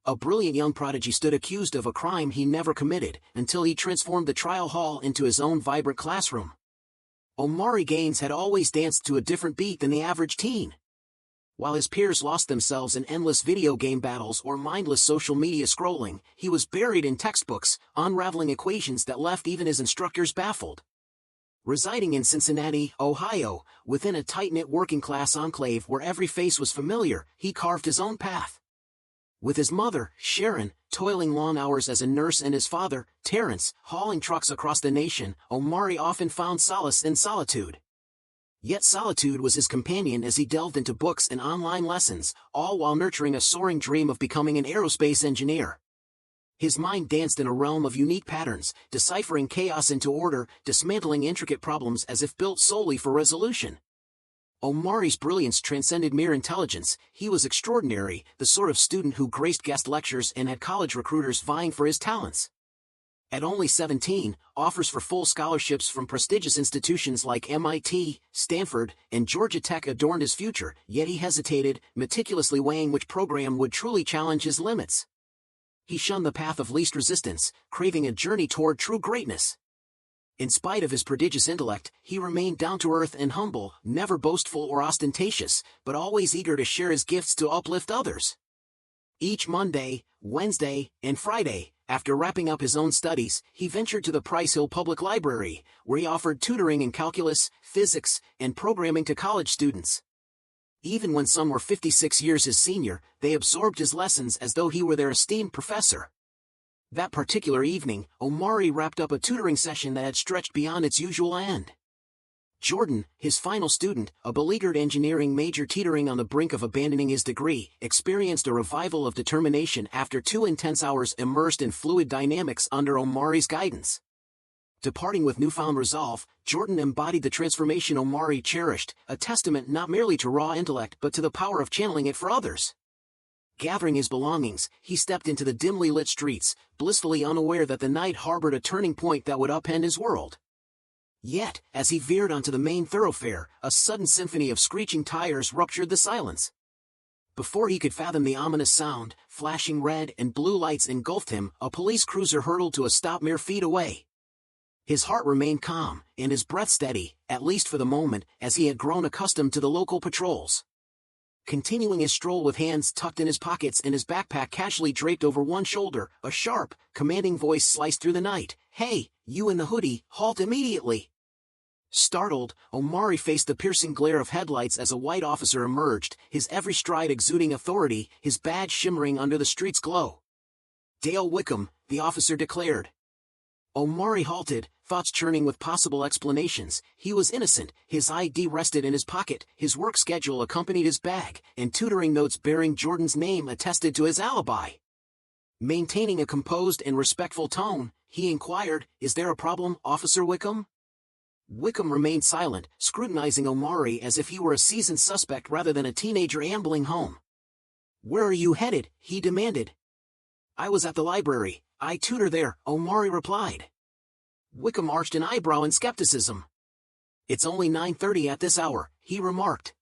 A brilliant young prodigy stood accused of a crime he never committed, until he transformed the trial hall into his own vibrant classroom. Omari Gaines had always danced to a different beat than the average teen. While his peers lost themselves in endless video game battles or mindless social media scrolling, he was buried in textbooks, unraveling equations that left even his instructors baffled. Residing in Cincinnati, Ohio, within a tight-knit working-class enclave where every face was familiar, he carved his own path. With his mother, Sharon, toiling long hours as a nurse and his father, Terrence, hauling trucks across the nation, Omari often found solace in solitude. Yet solitude was his companion as he delved into books and online lessons, all while nurturing a soaring dream of becoming an aerospace engineer. His mind danced in a realm of unique patterns, deciphering chaos into order, dismantling intricate problems as if built solely for resolution. Omari's brilliance transcended mere intelligence. He was extraordinary, the sort of student who graced guest lectures and had college recruiters vying for his talents. At only 17, offers for full scholarships from prestigious institutions like MIT, Stanford, and Georgia Tech adorned his future, yet he hesitated, meticulously weighing which program would truly challenge his limits. He shunned the path of least resistance, craving a journey toward true greatness. In spite of his prodigious intellect, he remained down-to-earth and humble, never boastful or ostentatious, but always eager to share his gifts to uplift others. Each Monday, Wednesday, and Friday, after wrapping up his own studies, he ventured to the Price Hill Public Library, where he offered tutoring in calculus, physics, and programming to college students. Even when some were 56 years his senior, they absorbed his lessons as though he were their esteemed professor. That particular evening, Omari wrapped up a tutoring session that had stretched beyond its usual end. Jordan, his final student, a beleaguered engineering major teetering on the brink of abandoning his degree, experienced a revival of determination after 2 intense hours immersed in fluid dynamics under Omari's guidance. Departing with newfound resolve, Jordan embodied the transformation Omari cherished, a testament not merely to raw intellect but to the power of channeling it for others. Gathering his belongings, he stepped into the dimly lit streets, blissfully unaware that the night harbored a turning point that would upend his world. Yet, as he veered onto the main thoroughfare, a sudden symphony of screeching tires ruptured the silence. Before he could fathom the ominous sound, flashing red and blue lights engulfed him, a police cruiser hurtled to a stop mere feet away. His heart remained calm, and his breath steady, at least for the moment, as he had grown accustomed to the local patrols. Continuing his stroll with hands tucked in his pockets and his backpack casually draped over one shoulder, a sharp, commanding voice sliced through the night. "Hey, you in the hoodie, halt immediately!" Startled, Omari faced the piercing glare of headlights as a white officer emerged, his every stride exuding authority, his badge shimmering under the street's glow. "Dale Wickham," the officer declared. Omari halted, thoughts churning with possible explanations. He was innocent, his ID rested in his pocket, his work schedule accompanied his bag, and tutoring notes bearing Jordan's name attested to his alibi. Maintaining a composed and respectful tone, he inquired, "Is there a problem, Officer Wickham?" Wickham remained silent, scrutinizing Omari as if he were a seasoned suspect rather than a teenager ambling home. "Where are you headed?" he demanded. "I was at the library. I tutor there," Omari replied. Wickham arched an eyebrow in skepticism. "It's only 9:30 at this hour," he remarked.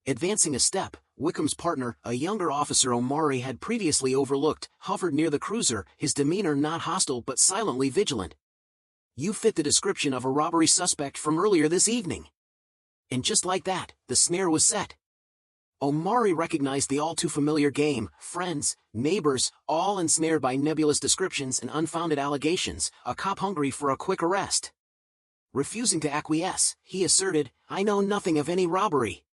Advancing a step, Wickham's partner, a younger officer Omari had previously overlooked, hovered near the cruiser, his demeanor not hostile but silently vigilant. "You fit the description of a robbery suspect from earlier this evening." And just like that, the snare was set. Omari recognized the all-too-familiar game, friends, neighbors, all ensnared by nebulous descriptions and unfounded allegations, a cop hungry for a quick arrest. Refusing to acquiesce, he asserted, "I know nothing of any robbery."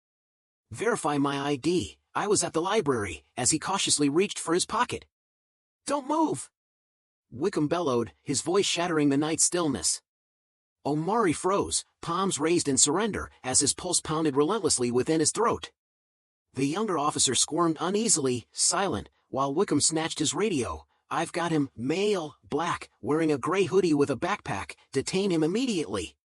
"Verify my ID, I was at the library," as he cautiously reached for his pocket. "Don't move!" Wickham bellowed, his voice shattering the night's stillness. Omari froze, palms raised in surrender, as his pulse pounded relentlessly within his throat. The younger officer squirmed uneasily, silent, while Wickham snatched his radio. "I've got him, male, black, wearing a gray hoodie with a backpack, detain him immediately."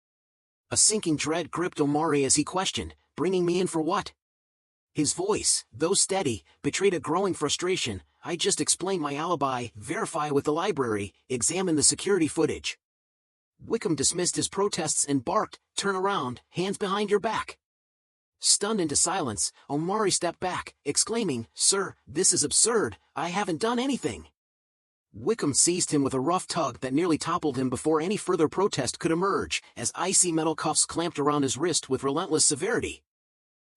A sinking dread gripped Omari as he questioned, "Bringing me in for what?" His voice, though steady, betrayed a growing frustration. "I just explained my alibi, verify with the library, examine the security footage." Wickham dismissed his protests and barked, "Turn around, hands behind your back." Stunned into silence, Omari stepped back, exclaiming, "Sir, this is absurd, I haven't done anything." Wickham seized him with a rough tug that nearly toppled him before any further protest could emerge, as icy metal cuffs clamped around his wrist with relentless severity.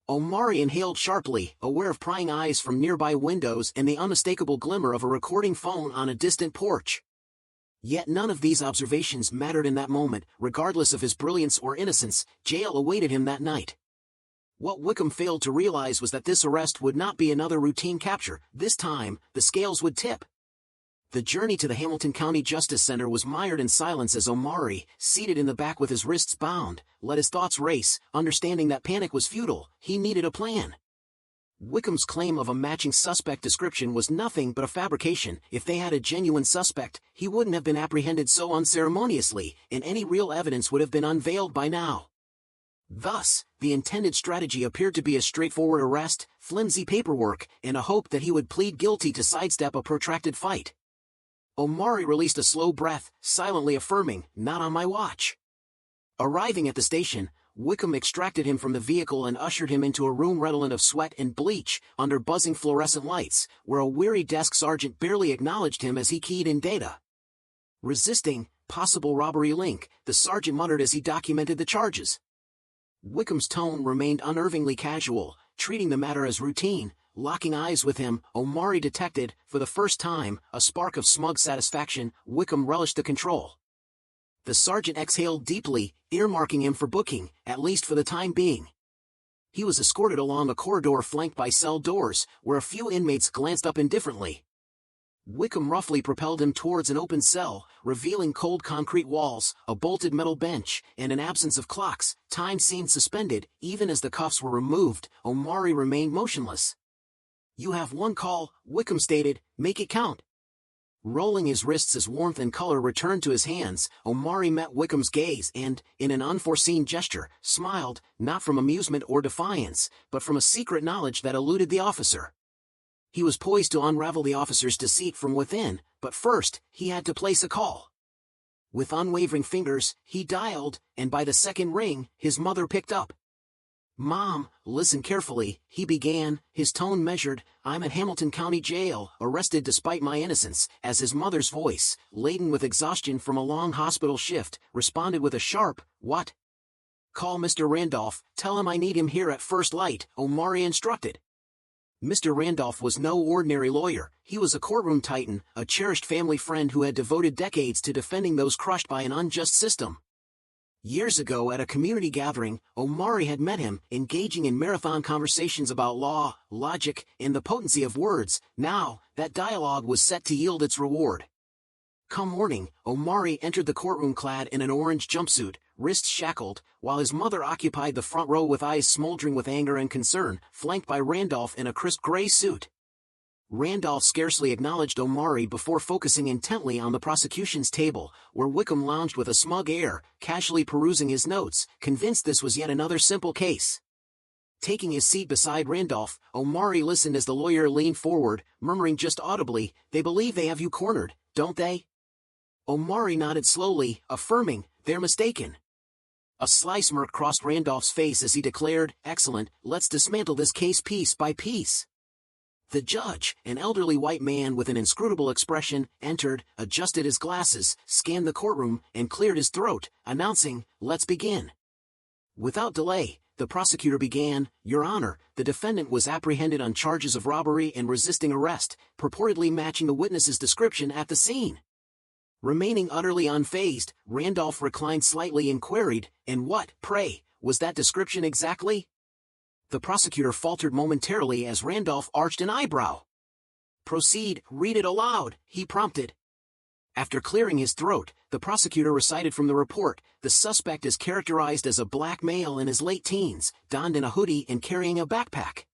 Omari inhaled sharply, aware of prying eyes from nearby windows and the unmistakable glimmer of a recording phone on a distant porch. Yet none of these observations mattered in that moment. Regardless of his brilliance or innocence, jail awaited him that night. What Wickham failed to realize was that this arrest would not be another routine capture. This time, the scales would tip. The journey to the Hamilton County Justice Center was mired in silence as Omari, seated in the back with his wrists bound, let his thoughts race, understanding that panic was futile. He needed a plan. Wickham's claim of a matching suspect description was nothing but a fabrication. If they had a genuine suspect, he wouldn't have been apprehended so unceremoniously, and any real evidence would have been unveiled by now. Thus, the intended strategy appeared to be a straightforward arrest, flimsy paperwork, and a hope that he would plead guilty to sidestep a protracted fight. Omari released a slow breath, silently affirming, "Not on my watch." Arriving at the station, Wickham extracted him from the vehicle and ushered him into a room redolent of sweat and bleach, under buzzing fluorescent lights, where a weary desk sergeant barely acknowledged him as he keyed in data. Resisting, possible robbery link, the sergeant muttered as he documented the charges. Wickham's tone remained unnervingly casual, treating the matter as routine. Locking eyes with him, Omari detected, for the first time, a spark of smug satisfaction. Wickham relished the control. The sergeant exhaled deeply, earmarking him for booking, at least for the time being. He was escorted along a corridor flanked by cell doors, where a few inmates glanced up indifferently. Wickham roughly propelled him towards an open cell, revealing cold concrete walls, a bolted metal bench, and an absence of clocks. Time seemed suspended. Even as the cuffs were removed, Omari remained motionless. "You have one call," Wickham stated, "make it count." Rolling his wrists as warmth and color returned to his hands, Omari met Wickham's gaze and, in an unforeseen gesture, smiled, not from amusement or defiance, but from a secret knowledge that eluded the officer. He was poised to unravel the officer's deceit from within, but first, he had to place a call. With unwavering fingers, he dialed, and by the second ring, his mother picked up. "Mom, listen carefully," he began, his tone measured. "I'm at Hamilton County Jail, arrested despite my innocence," as his mother's voice, laden with exhaustion from a long hospital shift, responded with a sharp, "What?" "Call Mr. Randolph, tell him I need him here at first light," Omari instructed. Mr. Randolph was no ordinary lawyer. He was a courtroom titan, a cherished family friend who had devoted decades to defending those crushed by an unjust system. Years ago at a community gathering, Omari had met him, engaging in marathon conversations about law, logic, and the potency of words. Now, that dialogue was set to yield its reward. Come morning, Omari entered the courtroom clad in an orange jumpsuit, wrists shackled, while his mother occupied the front row with eyes smoldering with anger and concern, flanked by Randolph in a crisp gray suit. Randolph scarcely acknowledged Omari before focusing intently on the prosecution's table, where Wickham lounged with a smug air, casually perusing his notes, convinced this was yet another simple case. Taking his seat beside Randolph, Omari listened as the lawyer leaned forward, murmuring just audibly, "They believe they have you cornered, don't they?" Omari nodded slowly, affirming, "They're mistaken." A sly smirk crossed Randolph's face as he declared, "Excellent, let's dismantle this case piece by piece." The judge, an elderly white man with an inscrutable expression, entered, adjusted his glasses, scanned the courtroom, and cleared his throat, announcing, "Let's begin." Without delay, the prosecutor began, "Your Honor, the defendant was apprehended on charges of robbery and resisting arrest, purportedly matching the witness's description at the scene." Remaining utterly unfazed, Randolph reclined slightly and queried, "And what, pray, was that description exactly?" The prosecutor faltered momentarily as Randolph arched an eyebrow. "Proceed, read it aloud," he prompted. After clearing his throat, the prosecutor recited from the report, "The suspect is characterized as a black male in his late teens, donned in a hoodie and carrying a backpack."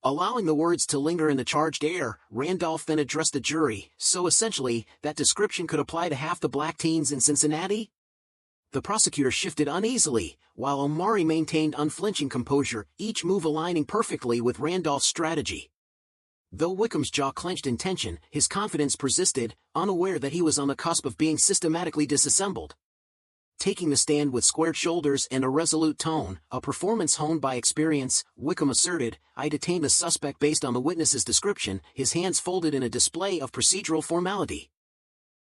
Allowing the words to linger in the charged air, Randolph then addressed the jury, "So essentially, that description could apply to half the black teens in Cincinnati?" The prosecutor shifted uneasily, while Omari maintained unflinching composure, each move aligning perfectly with Randolph's strategy. Though Wickham's jaw clenched in tension, his confidence persisted, unaware that he was on the cusp of being systematically disassembled. Taking the stand with squared shoulders and a resolute tone, a performance honed by experience, Wickham asserted, "I detained the suspect based on the witness's description," his hands folded in a display of procedural formality.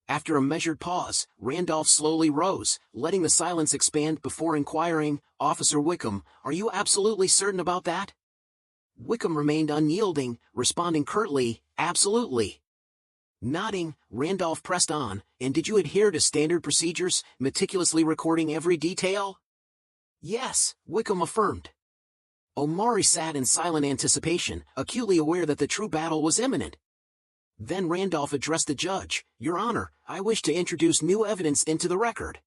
After a measured pause, Randolph slowly rose, letting the silence expand before inquiring, "Officer Wickham, are you absolutely certain about that?" Wickham remained unyielding, responding curtly, "Absolutely." Nodding, Randolph pressed on, "And did you adhere to standard procedures, meticulously recording every detail?" "Yes," Wickham affirmed. Omari sat in silent anticipation, acutely aware that the true battle was imminent. Then Randolph addressed the judge, "Your Honor, I wish to introduce new evidence into the record."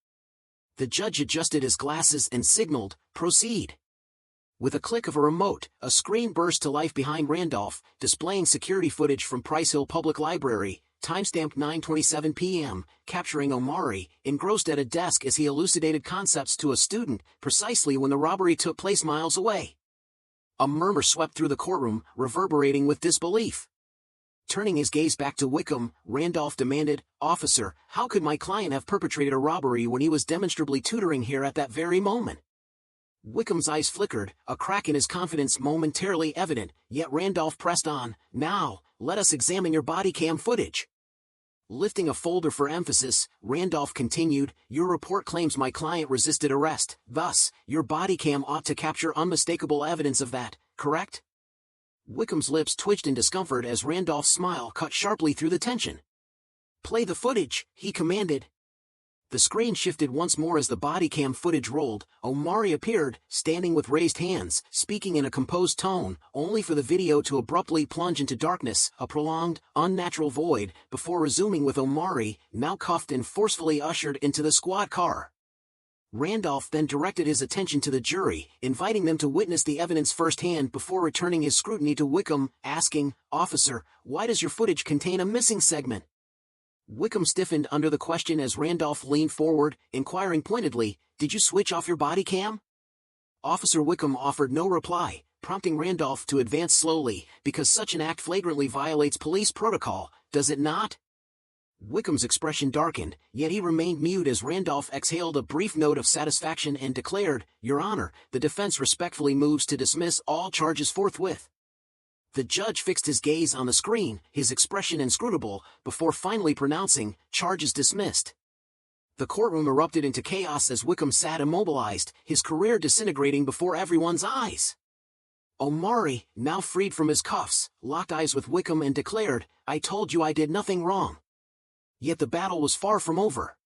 The judge adjusted his glasses and signaled, "Proceed." With a click of a remote, a screen burst to life behind Randolph, displaying security footage from Price Hill Public Library, timestamped 9:27 p.m., capturing Omari, engrossed at a desk as he elucidated concepts to a student, precisely when the robbery took place miles away. A murmur swept through the courtroom, reverberating with disbelief. Turning his gaze back to Wickham, Randolph demanded, "Officer, how could my client have perpetrated a robbery when he was demonstrably tutoring here at that very moment?" Wickham's eyes flickered, a crack in his confidence momentarily evident, yet Randolph pressed on, "Now, let us examine your body cam footage." Lifting a folder for emphasis, Randolph continued, "Your report claims my client resisted arrest, thus, your body cam ought to capture unmistakable evidence of that, correct?" Wickham's lips twitched in discomfort as Randolph's smile cut sharply through the tension. "Play the footage," he commanded. The screen shifted once more as the body cam footage rolled. Omari appeared, standing with raised hands, speaking in a composed tone, only for the video to abruptly plunge into darkness, a prolonged, unnatural void, before resuming with Omari, now cuffed and forcefully ushered into the squad car. Randolph then directed his attention to the jury, inviting them to witness the evidence firsthand before returning his scrutiny to Wickham, asking, "Officer, why does your footage contain a missing segment?" Wickham stiffened under the question as Randolph leaned forward, inquiring pointedly, "Did you switch off your body cam?" Officer Wickham offered no reply, prompting Randolph to advance slowly, "Because such an act flagrantly violates police protocol, does it not?" Wickham's expression darkened, yet he remained mute as Randolph exhaled a brief note of satisfaction and declared, "Your Honor, the defense respectfully moves to dismiss all charges forthwith." The judge fixed his gaze on the screen, his expression inscrutable, before finally pronouncing, "Charges dismissed." The courtroom erupted into chaos as Wickham sat immobilized, his career disintegrating before everyone's eyes. Omari, now freed from his cuffs, locked eyes with Wickham and declared, "I told you I did nothing wrong." Yet the battle was far from over.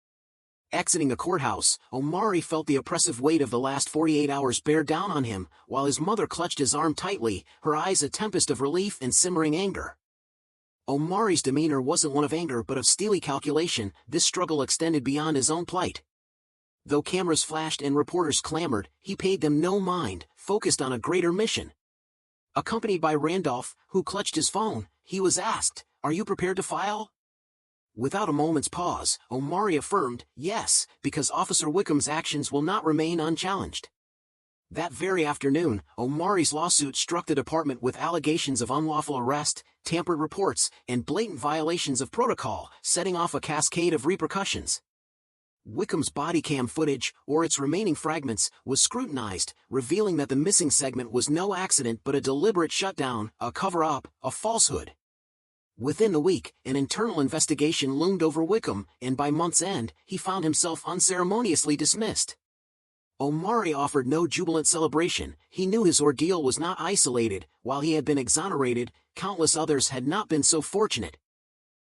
Exiting the courthouse, Omari felt the oppressive weight of the last 48 hours bear down on him, while his mother clutched his arm tightly, her eyes a tempest of relief and simmering anger. Omari's demeanor wasn't one of anger but of steely calculation. This struggle extended beyond his own plight. Though cameras flashed and reporters clamored, he paid them no mind, focused on a greater mission. Accompanied by Randolph, who clutched his phone, he was asked, "Are you prepared to file?" Without a moment's pause, Omari affirmed, "Yes, because Officer Wickham's actions will not remain unchallenged." That very afternoon, Omari's lawsuit struck the department with allegations of unlawful arrest, tampered reports, and blatant violations of protocol, setting off a cascade of repercussions. Wickham's body cam footage, or its remaining fragments, was scrutinized, revealing that the missing segment was no accident but a deliberate shutdown, a cover-up, a falsehood. Within the week, an internal investigation loomed over Wickham, and by month's end, he found himself unceremoniously dismissed. Omari offered no jubilant celebration. He knew his ordeal was not isolated. While he had been exonerated, countless others had not been so fortunate.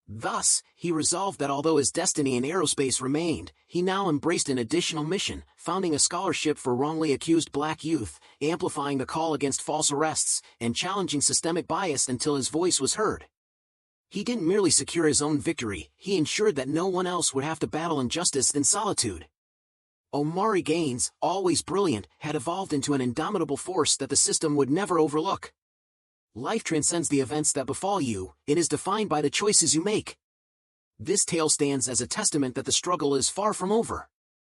Thus, he resolved that although his destiny in aerospace remained, he now embraced an additional mission, founding a scholarship for wrongly accused black youth, amplifying the call against false arrests, and challenging systemic bias until his voice was heard. He didn't merely secure his own victory, he ensured that no one else would have to battle injustice in solitude. Omari Gaines, always brilliant, had evolved into an indomitable force that the system would never overlook. Life transcends the events that befall you, it is defined by the choices you make. This tale stands as a testament that the struggle is far from over.